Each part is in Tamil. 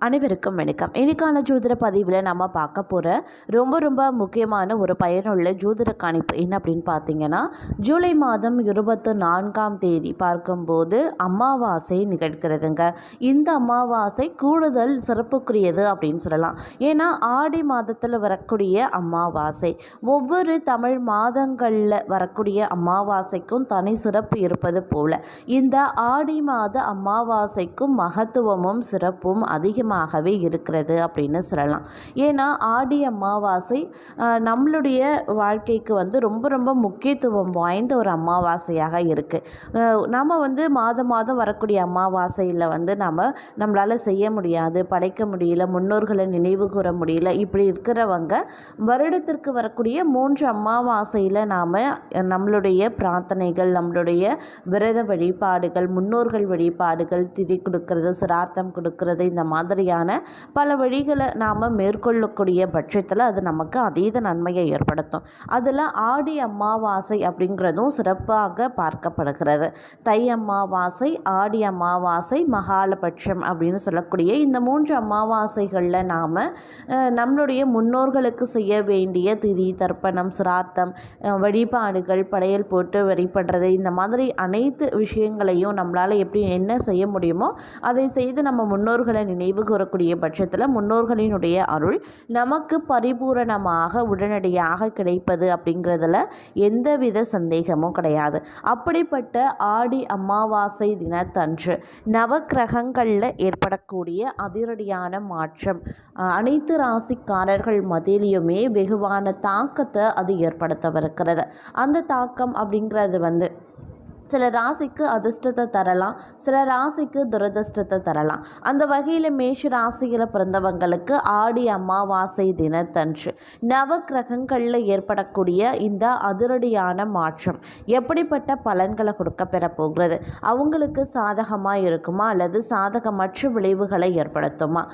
அனைவருக்கும் வணக்கம். இன்னைக்கான ஜோதிட பதிவில் நம்ம பார்க்க போகிற ரொம்ப முக்கியமான ஒரு பயனுள்ள ஜோதிட கணிப்பு என்ன அப்படின்னு பார்த்தீங்கன்னா, ஜூலை மாதம் 24ஆம் தேதி பார்க்கும்போது அமாவாசை நிகழ்கிறதுங்க. இந்த அமாவாசை கூடுதல் சிறப்புக்குரியது அப்படின்னு சொல்லலாம். ஏன்னா ஆடி மாதத்தில் வரக்கூடிய அமாவாசை, ஒவ்வொரு தமிழ் மாதங்களில் வரக்கூடிய அமாவாசைக்கும் தனி சிறப்பு இருப்பது போல இந்த ஆடி மாத அமாவாசைக்கும் மகத்துவமும் சிறப்பும் அதிகமாகவே இருக்கிறது அப்படின்னு சொல்லலாம். ஏன்னா ஆடி அமாவாசை நம்மளுடைய வாழ்க்கைக்கு ரொம்ப முக்கியத்துவம் வாய்ந்த ஒரு அமாவாசையாக இருக்குது. நம்ம மாதம் வரக்கூடிய அமாவாசையில் நம்மளால் செய்ய முடியாது, படைக்க முடியல, முன்னோர்களை நினைவு கூற முடியல, இப்படி இருக்கிறவங்க வருடத்திற்கு வரக்கூடிய 3 அமாவாசையில் நாம் நம்மளுடைய பிரார்த்தனைகள், நம்மளுடைய விரத வழிபாடுகள், முன்னோர்கள் வழிபாடுகள், திதி கொடுக்கறது, சிரார்த்தம் கொடுக்கறது, இந்த மாதிரியான பல வழிகளை நாம் மேற்கொள்ளக்கூடிய பட்சத்தில் அது நமக்கு அதீத நன்மையை ஏற்படுத்தும். அதில் ஆடி அமாவாசை அப்படிங்கிறதும் சிறப்பாக பார்க்கப்படுகிறது. தை அமாவாசை, ஆடி அமாவாசை, மகாலபட்சம் அப்படின்னு சொல்லக்கூடிய இந்த 3 அமாவாசைகளில் நாம் நம்மளுடைய முன்னோர்களுக்கு செய்ய வேண்டிய திதி, தர்ப்பணம், சிரார்த்தம், வழிபாடுகள், படையல் போட்டு வழிபடுறது, இந்த மாதிரி அனைத்து விஷயங்களையும் நம்மளால் என்ன செய்ய முடியுமோ அதை செய்து நம்ம முன்னோர்களை நினைவு கூறக்கூடிய பட்சத்தில் முன்னோர்களினுடைய அருள் நமக்கு பரிபூரணமாக உடனடியாக கிடைப்பது அப்படிங்கிறதுல எந்தவித சந்தேகமும் கிடையாது. அப்படிப்பட்ட ஆடி அமாவாசை தினத்தன்று நவக்கிரகங்களில் ஏற்படக்கூடிய அதிரடியான மாற்றம் அனைத்து ராசிக்காரர்கள் மத்தியிலுமே வெகுவான தாக்கத்தை அது ஏற்படுத்தவிருக்கிறது. அந்த தாக்கம் அப்படிங்கிறது சில ராசிக்கு அதிர்ஷ்டத்தை தரலாம், சில ராசிக்கு துரதிர்ஷ்டத்தை தரலாம். அந்த வகையில் மேஷ ராசியில் பிறந்தவங்களுக்கு ஆடி அமாவாசை தினத்தன்று நவக்கிரகங்களில் ஏற்படக்கூடிய இந்த அதிரடியான மாற்றம் எப்படிப்பட்ட பலன்களை கொடுக்க பெறப்போகிறது? அவங்களுக்கு சாதகமாக இருக்குமா அல்லது சாதகமற்ற விளைவுகளை ஏற்படுத்துமா?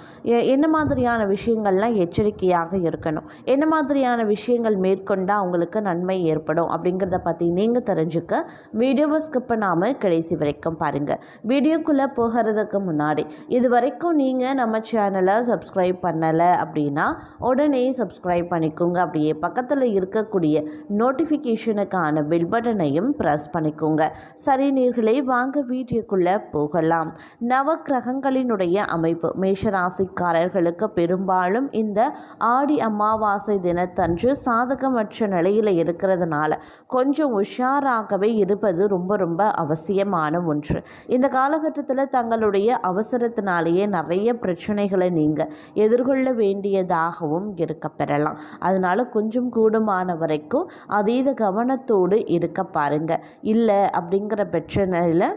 என்ன மாதிரியான விஷயங்கள்லாம் எச்சரிக்கையாக இருக்கணும், என்ன மாதிரியான விஷயங்கள் மேற்கொண்டால் அவங்களுக்கு நன்மை ஏற்படும் அப்படிங்கிறத பற்றி நீங்கள் தெரிஞ்சுக்க வீடியோவை ஸ்கிப் பண்ணாமல் கடைசி வரைக்கும் பாருங்கள். வீடியோக்குள்ளே போகிறதுக்கு முன்னாடி இது வரைக்கும் நீங்கள் நம்ம சேனலை சப்ஸ்கிரைப் பண்ணலை அப்படின்னா உடனே சப்ஸ்கிரைப் பண்ணிக்கோங்க. அப்படியே பக்கத்தில் இருக்கக்கூடிய நோட்டிஃபிகேஷனுக்கான பெல் பட்டனையும் ப்ரெஸ் பண்ணிக்கோங்க. சரி நேயர்களே, வாங்க வீடியோக்குள்ளே போகலாம். நவக்கிரகங்களினுடைய அமைப்பு மேஷராசிக்காரர்களுக்கு பெரும்பாலும் இந்த ஆடி அமாவாசை தினத்தன்று சாதகமற்ற நிலையில் இருக்கிறதுனால கொஞ்சம் உஷாராகவே இருப்பது ரொம்ப அவசியமான ஒன்று. இந்த காலகட்டத்தில் தங்களுடைய அவசரத்தினாலேயே நிறைய பிரச்சனைகளை நீங்கள் எதிர்கொள்ள வேண்டியதாகவும் இருக்க பெறலாம். அதனால கொஞ்சம் கூடுமான வரைக்கும் அதீத கவனத்தோடு இருக்க பாருங்க. இல்லை அப்படிங்கிற பிரச்சனையில்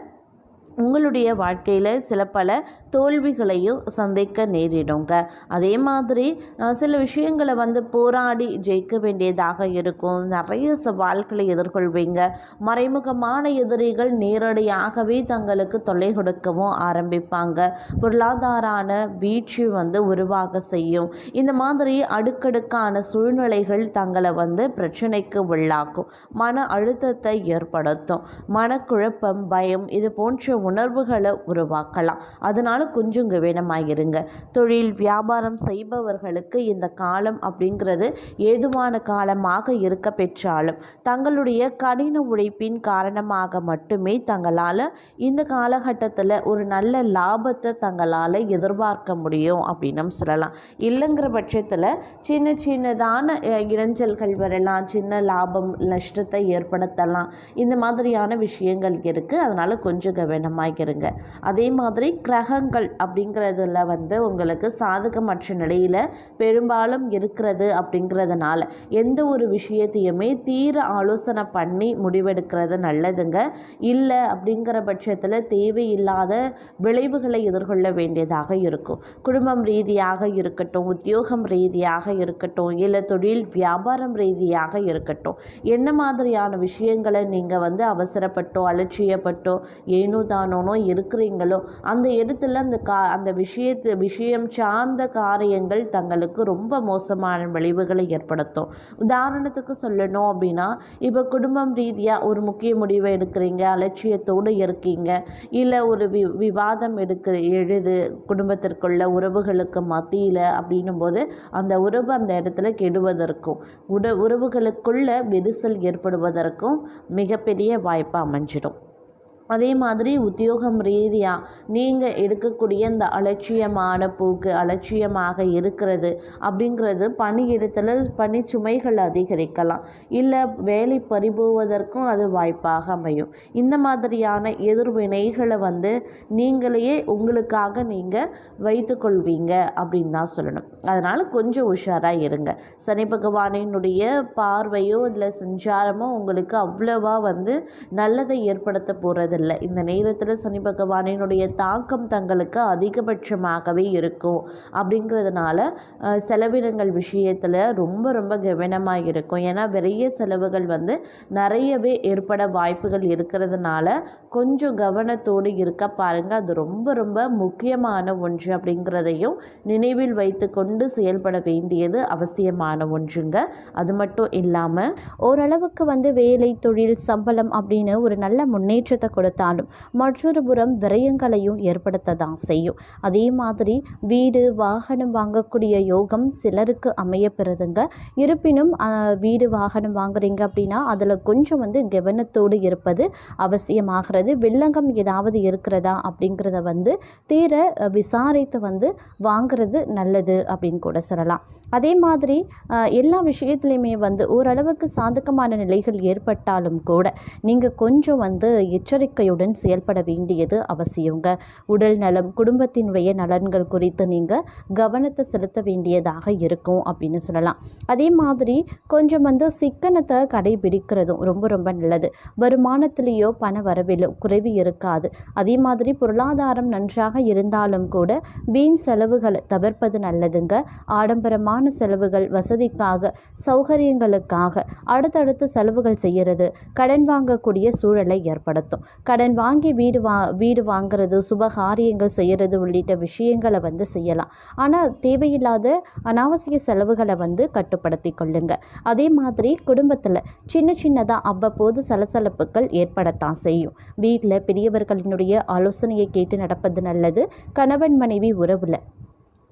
உங்களுடைய வாழ்க்கையில் சில பல தோல்விகளையும் சந்திக்க நேரிடுங்க. அதே மாதிரி சில விஷயங்களை போராடி ஜெயிக்க வேண்டியதாக இருக்கும். நிறைய சவால்களை எதிர்கொள்வீங்க. மறைமுகமான எதிரிகள் நேரடியாகவே தங்களுக்கு தொல்லை கொடுக்கவும் ஆரம்பிப்பாங்க. பொருளாதார வீழ்ச்சி உருவாக செய்யும். இந்த மாதிரி அடுக்கடுக்கான சூழ்நிலைகள் தங்களை பிரச்சனைக்கு உள்ளாக்கும். மன அழுத்தத்தை ஏற்படுத்தும். மனக்குழப்பம், பயம், இது போன்ற உணர்வுகளை உருவாக்கலாம். அதனால கொஞ்சம் கவனமாயிருங்க. தொழில் வியாபாரம் செய்பவர்களுக்கு இந்த காலம் அப்படிங்கிறது ஏதுவான காலமாக இருக்க பெற்றாலும் தங்களுடைய கடின உழைப்பின் காரணமாக மட்டுமே தங்களால் இந்த காலகட்டத்தில் ஒரு நல்ல லாபத்தை தங்களால் எதிர்பார்க்க முடியும் அப்படின்னு சொல்லலாம். இல்லைங்கிற பட்சத்தில் சின்னதான இடைஞ்சல்கள் வரலாம், சின்ன லாபம் நஷ்டத்தை ஏற்படுத்தலாம். இந்த மாதிரியான விஷயங்கள் இருக்குது. அதனால் கொஞ்சம் கவனமாகிருங்க. அதே மாதிரி கிரகங்கள் அப்படிங்கிறதுல உங்களுக்கு சாதகமற்ற நிலையில் பெரும்பாலும் இருக்கிறது அப்படிங்கிறதுனால எந்த ஒரு விஷயத்தையுமே தீர ஆலோசனை பண்ணி முடிவெடுக்கிறது நல்லதுங்க. இல்லை அப்படிங்கிற பட்சத்தில் தேவையில்லாத விளைவுகளை எதிர்கொள்ள வேண்டியதாக இருக்கும். குடும்பம் ரீதியாக இருக்கட்டும், உத்தியோகம் ரீதியாக இருக்கட்டும், இல்லை தொழில் வியாபாரம் ரீதியாக இருக்கட்டும், என்ன மாதிரியான விஷயங்களை நீங்கள் அவசரப்பட்டோ அலட்சியப்பட்டோ ஏனோ தானோனோ இருக்கிறீங்களோ அந்த இடத்துல அந்த விஷயம் சார்ந்த காரியங்கள் தங்களுக்கு ரொம்ப மோசமான விளைவுகளை ஏற்படுத்தும். உதாரணத்துக்கு சொல்லணும் அப்படின்னா, இப்போ குடும்பம் ரீதியாக ஒரு முக்கிய முடிவை எடுக்கிறீங்க, அலட்சியத்தோடு இருக்கீங்க, இல்லை ஒரு விவாதம் எழுது குடும்பத்திற்குள்ள உறவுகளுக்கு மத்தியில் அப்படின்னும் போது அந்த உறவு அந்த இடத்துல கெடுவதற்கும் உறவுகளுக்குள்ள விரிசல் ஏற்படுவதற்கும் மிகப்பெரிய வாய்ப்பு அமைஞ்சிடும். அதே மாதிரி உத்தியோகம் ரீதியாக நீங்கள் எடுக்கக்கூடிய இந்த அலட்சியமான போக்கு, அலட்சியமாக இருக்கிறது அப்படிங்கிறது பணியிடத்தில் பணி சுமைகள் அதிகரிக்கலாம், இல்லை வேலை பறிபோவதற்கும் அது வாய்ப்பாக அமையும். இந்த மாதிரியான எதிர்வினைகளை நீங்களே உங்களுக்காக நீங்கள் வைத்துக்கொள்வீங்க அப்படின்னு தான் சொல்லணும். அதனால் கொஞ்சம் உஷாராக இருங்க. சனி பகவானினுடைய பார்வையோ இல்லை சஞ்சாரமோ உங்களுக்கு அவ்வளவா நல்லதை ஏற்படுத்த போகிறது இல்லை. இந்த நேரத்தில் சனி பகவானினுடைய தாக்கம் தங்களுக்கு அதிகபட்சமாகவே இருக்கும். அப்படிங்கிறதுனால செலவினங்கள் விஷயத்தில் ரொம்ப ரொம்ப கவனமாக இருக்கும். ஏன்னா விரைய செலவுகள் நிறையவே ஏற்பட வாய்ப்புகள் இருக்கிறதுனால கொஞ்சம் கவனத்தோடு இருக்க பாருங்கள். அது ரொம்ப ரொம்ப முக்கியமான ஒன்று அப்படிங்கிறதையும் நினைவில் வைத்து கொண்டு செயல்பட வேண்டியது அவசியமான ஒன்றுங்க. அது மட்டும் இல்லாமல் ஓரளவுக்கு வேலை, தொழில், சம்பளம் அப்படின்னு ஒரு நல்ல முன்னேற்றத்தை கொடுத்தாலும் மற்றொரு புறம் விரயங்களையும் ஏற்படுத்த தான் செய்யும். அதே மாதிரி வீடு, வாகனம் வாங்கக்கூடிய யோகம் சிலருக்கு அமைய பெறுதுங்க. இருப்பினும் வீடு, வாகனம் வாங்குறீங்க அப்படின்னா அதில் கொஞ்சம் கவனத்தோடு இருப்பது அவசியமாகிறது. வில்லங்கம் ஏதாவது இருக்கிறதா அப்படிங்கிறத தீர விசாரித்து வாங்கிறது நல்லது அப்படின்னு கூட சொல்லலாம். அதே மாதிரி எல்லா விஷயத்துலையுமே ஓரளவுக்கு சாதகமான நிலைகள் ஏற்பட்டாலும் கூட நீங்கள் கொஞ்சம் எச்சரிக்கையுடன் செயல்பட வேண்டியது அவசியங்க. உடல் நலம், குடும்பத்தினுடைய நலன்கள் குறித்து நீங்கள் கவனத்தை செலுத்த வேண்டியதாக இருக்கும் அப்படின்னு சொல்லலாம். அதே மாதிரி கொஞ்சம் சிக்கனத்தை கடைபிடிக்கிறதும் ரொம்ப ரொம்ப நல்லது. வருமானத்திலேயோ பண வரவிலோ குறைவு இருக்காது. அதே மாதிரி பொருளாதாரம் நன்றாக இருந்தாலும் கூட வீண் செலவுகளை தவிர்ப்பது நல்லதுங்க. ஆடம்பரமான செலவுகள், வசதிக்காக, சௌகரியங்களுக்காக அடுத்தடுத்து செலவுகள் செய்கிறது கடன் வாங்கக்கூடிய சூழலை ஏற்படுத்தும். கடன் வாங்கி வீடு வாங்கிறது, சுபகாரியங்கள் செய்கிறது உள்ளிட்ட விஷயங்களை செய்யலாம். ஆனால் தேவையில்லாத அனாவசிய செலவுகளை கட்டுப்படுத்தி கொள்ளுங்க. அதே மாதிரி குடும்பத்தில் சின்ன சின்னதாக அவ்வப்போது சலசலப்புகள் ஏற்படத்தான் செய்யும். வீட்டில் பெரியவர்களினுடைய ஆலோசனையை கேட்டு நடப்பது நல்லது. கணவன் மனைவி உறவுல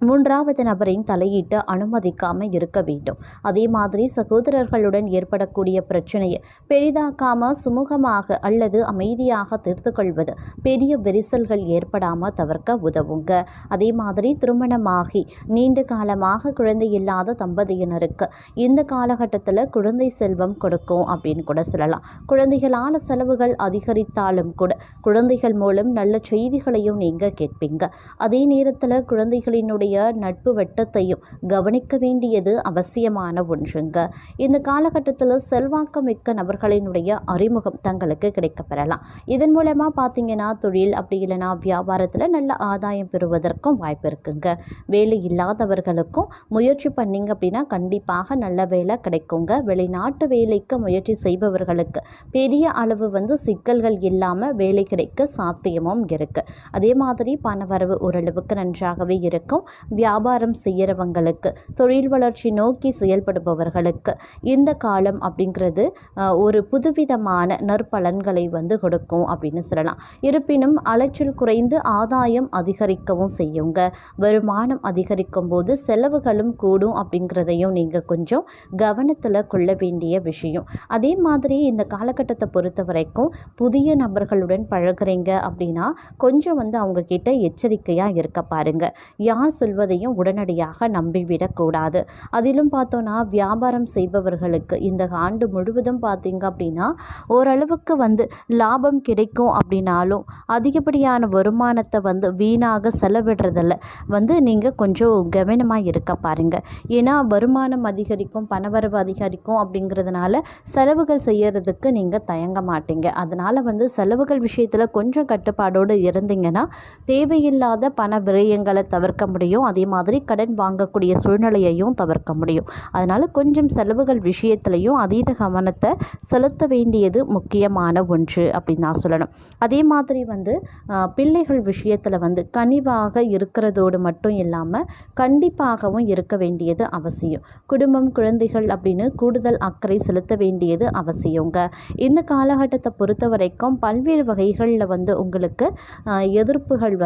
மூன்றாவது நபரின் தலையீட்டு அனுமதிக்காமல் இருக்க வேண்டும். அதே மாதிரி சகோதரர்களுடன் ஏற்படக்கூடிய பிரச்சனையை பெரிதாக்காமல் சுமூகமாக அல்லது அமைதியாக தீர்த்து கொள்வது பெரிய விரிசல்கள் ஏற்படாமல் தவிர்க்க உதவுங்க. அதே மாதிரி திருமணமாகி நீண்ட காலமாக குழந்தை இல்லாத தம்பதியினருக்கு இந்த காலகட்டத்தில் குழந்தை செல்வம் கொடுக்கும் அப்படின்னு கூட சொல்லலாம். குழந்தைகளான செலவுகள் அதிகரித்தாலும் கூட குழந்தைகள் மூலம் நல்ல செய்திகளையும் நீங்கள் கேட்பீங்க. அதே நேரத்தில் குழந்தைகளினுடைய நட்பு வட்டத்தையும் கவனிக்க வேண்டியது அவசியமான ஒன்றுங்க. இந்த காலகட்டத்தில் செல்வாக்கு மிக்க நபர்களினுடைய அறிமுகம் தங்களுக்கு கிடைக்கப்பெறலாம். இதன் மூலமாக பார்த்தீங்கன்னா தொழில் அப்படி இல்லைனா வியாபாரத்தில் நல்ல ஆதாயம் பெறுவதற்கும் வாய்ப்பு இருக்குங்க. வேலை இல்லாதவர்களுக்கும் முயற்சி பண்ணிங்க அப்படின்னா கண்டிப்பாக நல்ல வேலை கிடைக்குங்க. வெளிநாட்டு வேலைக்கு முயற்சி செய்பவர்களுக்கு பெரிய அளவு சிக்கல்கள் இல்லாமல் வேலை கிடைக்க சாத்தியமும் இருக்கு. அதே மாதிரி பணவரவு ஓரளவுக்கு நன்றாகவே இருக்கும். வியாபாரம் செய்கிறவங்களுக்கு, தொழில் வளர்ச்சி நோக்கி செயல்படுபவர்களுக்கு இந்த காலம் அப்படிங்கிறது ஒரு புதுவிதமான நற்பலன்களை கொடுக்கும் அப்படின்னு சொல்லலாம். இருப்பினும் அலைச்சல் குறைந்து ஆதாயம் அதிகரிக்கவும் செய்யுங்க. வருமானம் அதிகரிக்கும் போது செலவுகளும் கூடும் அப்படிங்கிறதையும் நீங்கள் கொஞ்சம் கவனத்தில் கொள்ள வேண்டிய விஷயம். அதே மாதிரி இந்த காலகட்டத்தை பொறுத்த வரைக்கும் புதிய நபர்களுடன் பழகுறீங்க அப்படின்னா கொஞ்சம் அவங்க கிட்ட எச்சரிக்கையாக இருக்க பாருங்க. யார் சொல்வதையும் உடனடியாக நம்பிவிடக்கூடாது. அதிலும் பார்த்தோன்னா வியாபாரம் செய்பவர்களுக்கு இந்த ஆண்டு முழுவதும் பார்த்தீங்க அப்படின்னா ஓரளவுக்கு லாபம் கிடைக்கும் அப்படின்னாலும் அதிகப்படியான வருமானத்தை வீணாக செலவிடுறதில்ல நீங்கள் கொஞ்சம் கவனமாக இருக்க பாருங்கள். ஏன்னா வருமானம் அதிகரிக்கும், பணவரவு அதிகரிக்கும் அப்படிங்கிறதுனால செலவுகள் செய்யறதுக்கு நீங்கள் தயங்க மாட்டீங்க. அதனால் செலவுகள் விஷயத்தில் கொஞ்சம் கட்டுப்பாடோடு இருந்தீங்கன்னா தேவையில்லாத பண விரயங்களை தவிர்க்க முடியும். முடியும். அதே மாதிரி கடன் வாங்கக்கூடிய சூழ்நிலையையும் தவிர்க்க முடியும். அதனால் கொஞ்சம் செலவுகள் விஷயத்துலையும் அதீத கவனத்தை செலுத்த வேண்டியது முக்கியமான ஒன்று அப்படின்னு நான் சொல்லணும். அதே மாதிரி பிள்ளைகள் விஷயத்தில் கனிவாக இருக்கிறதோடு மட்டும் இல்லாமல் கண்டிப்பாகவும் இருக்க வேண்டியது அவசியம். குடும்பம், குழந்தைகள் அப்படின்னு கூடுதல் அக்கறை செலுத்த வேண்டியது அவசியங்க. இந்த காலகட்டத்தை பொறுத்த வரைக்கும் பல்வேறு வகைகளில் உங்களுக்கு எதிர்ப்புகள்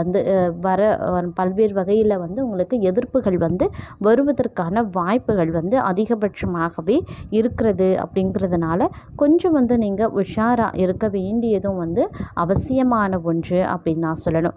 பல்வேறு வகையில் உங்களுக்கு எதிர்ப்புகள் வருவதற்கான வாய்ப்புகள் அதிகபட்சமாகவே இருக்கிறது. அப்படிங்கிறதுனால கொஞ்சம் நீங்கள் உஷாராக இருக்க வேண்டியதும் அவசியமான ஒன்று அப்படின்னு நான் சொல்லணும்.